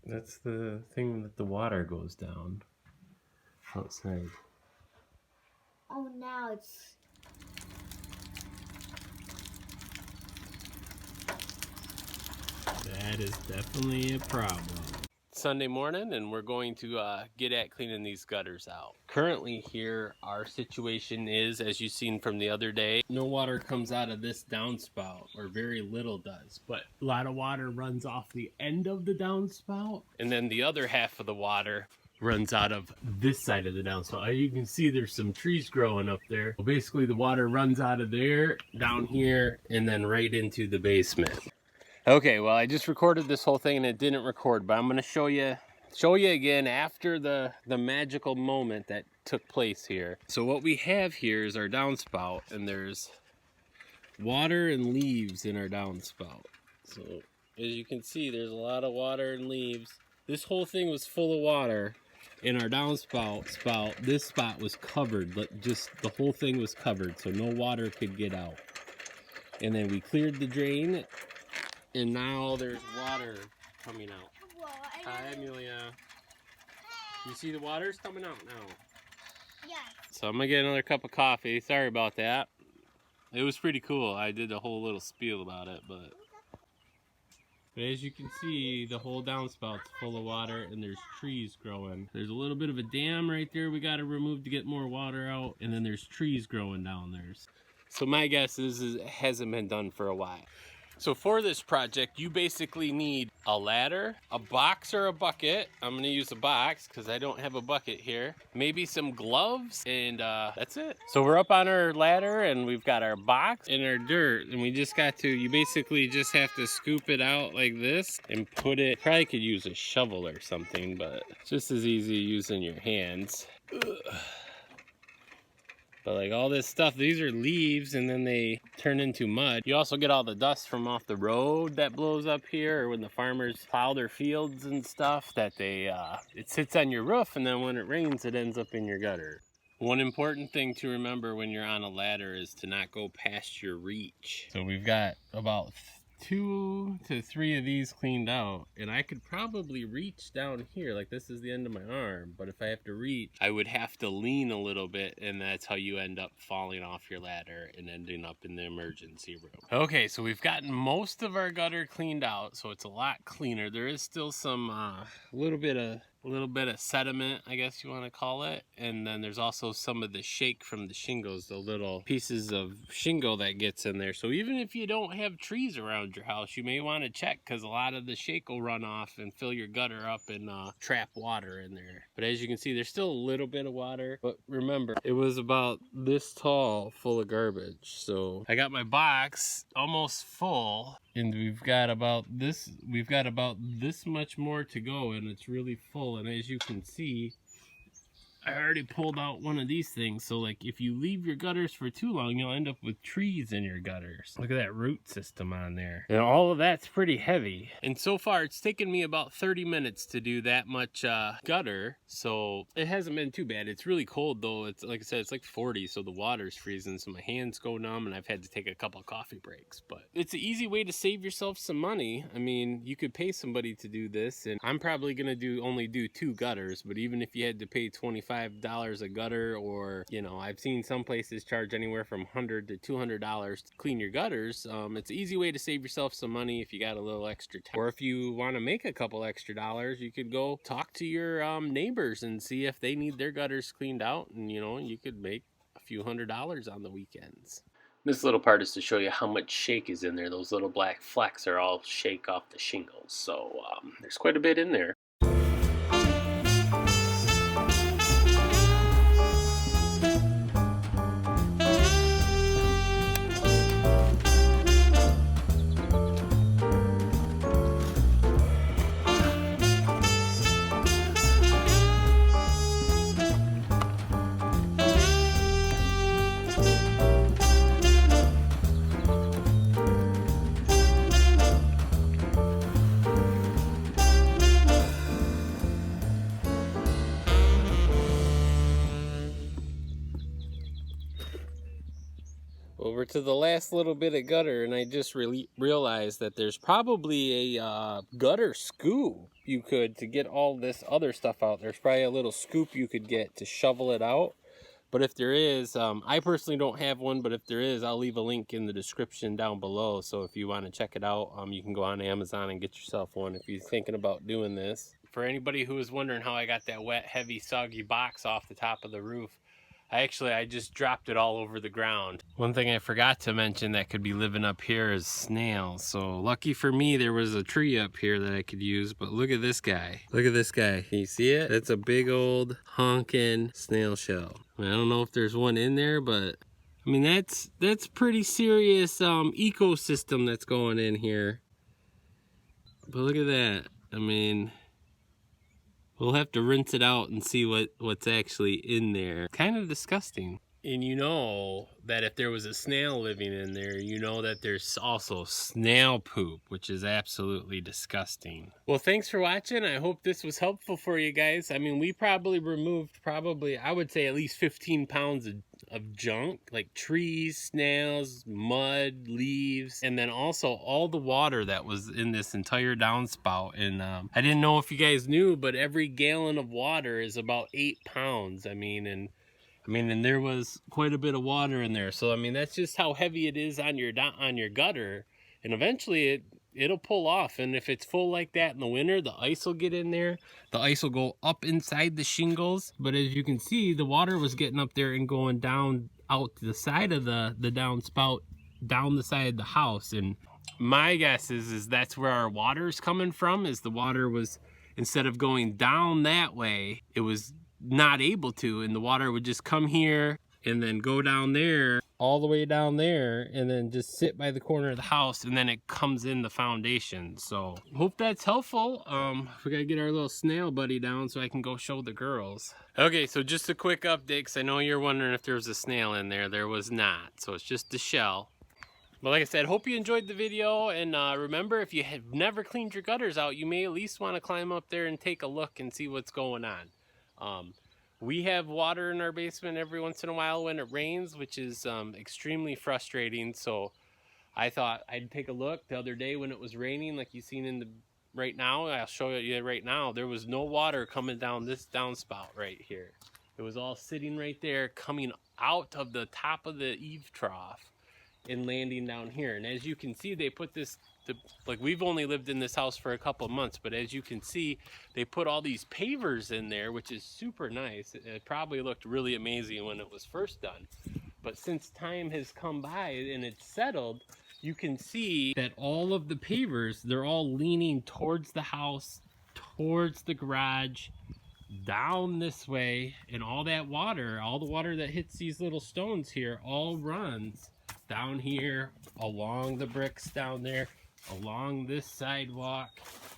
That's the thing that the water goes down outside. Oh, now it's... That is definitely a problem. Sunday morning, and we're going to get at cleaning these gutters out. Currently here, our situation is, as you've seen from the other day, no water comes out of this downspout, or very little does, but a lot of water runs off the end of the downspout, and then the other half of the water runs out of this side of the downspout. You can see there's some trees growing up there. Well, basically the water runs out of there, down here, and then right into the basement. Okay, well, I just recorded this whole thing and it didn't record, but I'm going to show you again after the magical moment that took place here. So what we have here is our downspout, and there's water and leaves in our downspout. So as you can see, there's a lot of water and leaves. This whole thing was full of water. In our downspout, this spot was covered, but just the whole thing was covered, so no water could get out. And then we cleared the drain, and now there's water coming out. Hi, Amelia. You see the water's coming out now? Yeah. So I'm gonna get another cup of coffee. Sorry about that. It was pretty cool. I did a whole little spiel about it, but as you can see, the whole downspouts full of water, and there's trees growing. There's a little bit of a dam right there we got to remove to get more water out, and then there's trees growing down there. So my guess is it hasn't been done for a while. So for this project, you basically need a ladder, a box or a bucket. I'm gonna use a box because I don't have a bucket here. Maybe some gloves, and that's it. So we're up on our ladder, and we've got our box and our dirt, and we just got to, you basically just have to scoop it out like this and put it, probably could use a shovel or something, but it's just as easy using your hands. Ugh. But like all this stuff, these are leaves, and then they turn into mud. You also get all the dust from off the road that blows up here, or when the farmers plow their fields and stuff, that they it sits on your roof, and then when it rains, it ends up in your gutter. One important thing to remember when you're on a ladder is to not go past your reach. So we've got about 2 to 3 of these cleaned out, and I could probably reach down here, like this is the end of my arm, but if I have to reach, I would have to lean a little bit, and that's how you end up falling off your ladder and ending up in the emergency room. Okay, so we've gotten most of our gutter cleaned out, so it's a lot cleaner. There is still some a little bit of sediment, I guess you want to call it, and then there's also some of the shake from the shingles, the little pieces of shingle that gets in there. So even if you don't have trees around your house, you may want to check, because a lot of the shake will run off and fill your gutter up and trap water in there. But as you can see, there's still a little bit of water, but remember, it was about this tall full of garbage. So I got my box almost full, and we've got about this much more to go, and it's really full. And as you can see, I already pulled out one of these things. So like if you leave your gutters for too long, you'll end up with trees in your gutters. Look at that root system on there. And all of that's pretty heavy. And so far it's taken me about 30 minutes to do that much gutter. So it hasn't been too bad. It's really cold though. It's like I said, it's like 40, so the water's freezing, so my hands go numb, and I've had to take a couple of coffee breaks. But it's an easy way to save yourself some money. I mean, you could pay somebody to do this, and I'm probably gonna only do 2 gutters, but even if you had to pay $25 a gutter, or you know, I've seen some places charge anywhere from $100 to $200 to clean your gutters. It's an easy way to save yourself some money if you got a little extra time, or if you want to make a couple extra dollars, you could go talk to your neighbors and see if they need their gutters cleaned out, and you know, you could make a few $100s on the weekends. This little part is to show you how much shake is in there. Those little black flecks are all shake off the shingles, so there's quite a bit in there. to the last little bit of gutter, and I just realized that there's probably a gutter scoop you could to get all this other stuff out. There's probably a little scoop you could get to shovel it out. But if there is, I personally don't have one, but if there is, I'll leave a link in the description down below. So if you want to check it out, you can go on Amazon and get yourself one if you're thinking about doing this. For anybody who was wondering how I got that wet, heavy, soggy box off the top of the roof, I just dropped it all over the ground. One thing I forgot to mention that could be living up here is snails. So lucky for me, there was a tree up here that I could use, but look at this guy. Look at this guy. Can you see it? That's a big old honking snail shell. I don't know if there's one in there, but I mean, that's pretty serious ecosystem that's going in here. But look at that. I mean, we'll have to rinse it out and see what's actually in there. Kind of disgusting. And you know that if there was a snail living in there, you know that there's also snail poop, which is absolutely disgusting. Well, thanks for watching. I hope this was helpful for you guys. I mean, we probably removed I would say at least 15 pounds of junk, like trees, snails, mud, leaves, and then also all the water that was in this entire downspout. And I didn't know if you guys knew, but every gallon of water is about 8 pounds. I mean, and there was quite a bit of water in there. So I mean, that's just how heavy it is on your gutter, and eventually it'll pull off. And if it's full like that in the winter, the ice will get in there. The ice will go up inside the shingles. But as you can see, the water was getting up there and going down out to the side of the downspout, down the side of the house. And my guess is that's where our water's coming from. Is the water was, instead of going down that way, it was not able to, and the water would just come here and then go down there, all the way down there, and then just sit by the corner of the house, and then it comes in the foundation. So hope that's helpful. We gotta get our little snail buddy down so I can go show the girls. Okay, so just a quick update, because I know you're wondering if there was a snail in there. There was not, so it's just the shell. But like I said, hope you enjoyed the video, and remember, if you have never cleaned your gutters out, you may at least want to climb up there and take a look and see what's going on. We have water in our basement every once in a while when it rains, which is extremely frustrating. So I thought I'd take a look. The other day when it was raining, like you've seen right now, I'll show you right now, there was no water coming down this downspout right here. It was all sitting right there, coming out of the top of the eave trough and landing down here. And as you can see, they put this, like, we've only lived in this house for a couple of months, but as you can see, they put all these pavers in there, which is super nice. It probably looked really amazing when it was first done, but since time has come by and it's settled, you can see that all of the pavers, they're all leaning towards the house, towards the garage, down this way, and all that water, all the water that hits these little stones here, all runs down here, along the bricks down there, along this sidewalk,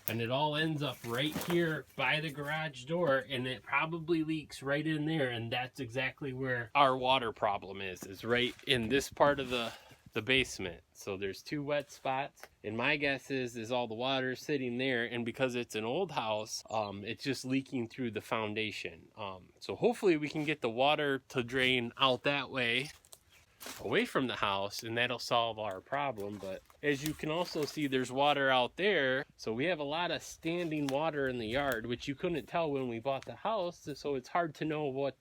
and it all ends up right here by the garage door, and it probably leaks right in there. And that's exactly where our water problem is right in this part of the basement. So there's 2 wet spots, and my guess is all the water sitting there, and because it's an old house, it's just leaking through the foundation. So hopefully we can get the water to drain out that way, away from the house, and that'll solve our problem. But as you can also see, there's water out there, so we have a lot of standing water in the yard, which you couldn't tell when we bought the house, so it's hard to know what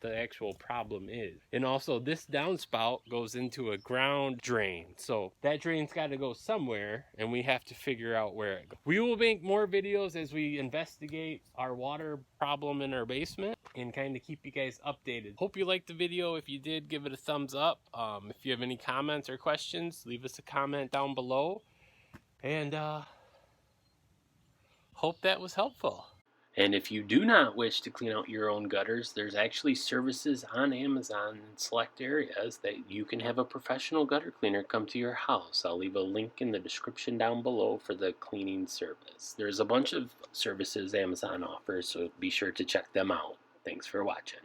the actual problem is. And also, this downspout goes into a ground drain, so that drain's got to go somewhere, and we have to figure out where it goes. We will make more videos as we investigate our water problem in our basement and kind of keep you guys updated. Hope you liked the video. If you did, give it a thumbs up. If you have any comments or questions, leave us a comment down below, and hope that was helpful. And if you do not wish to clean out your own gutters, there's actually services on Amazon in select areas that you can have a professional gutter cleaner come to your house. I'll leave a link in the description down below for the cleaning service. There's a bunch of services Amazon offers, so be sure to check them out. Thanks for watching.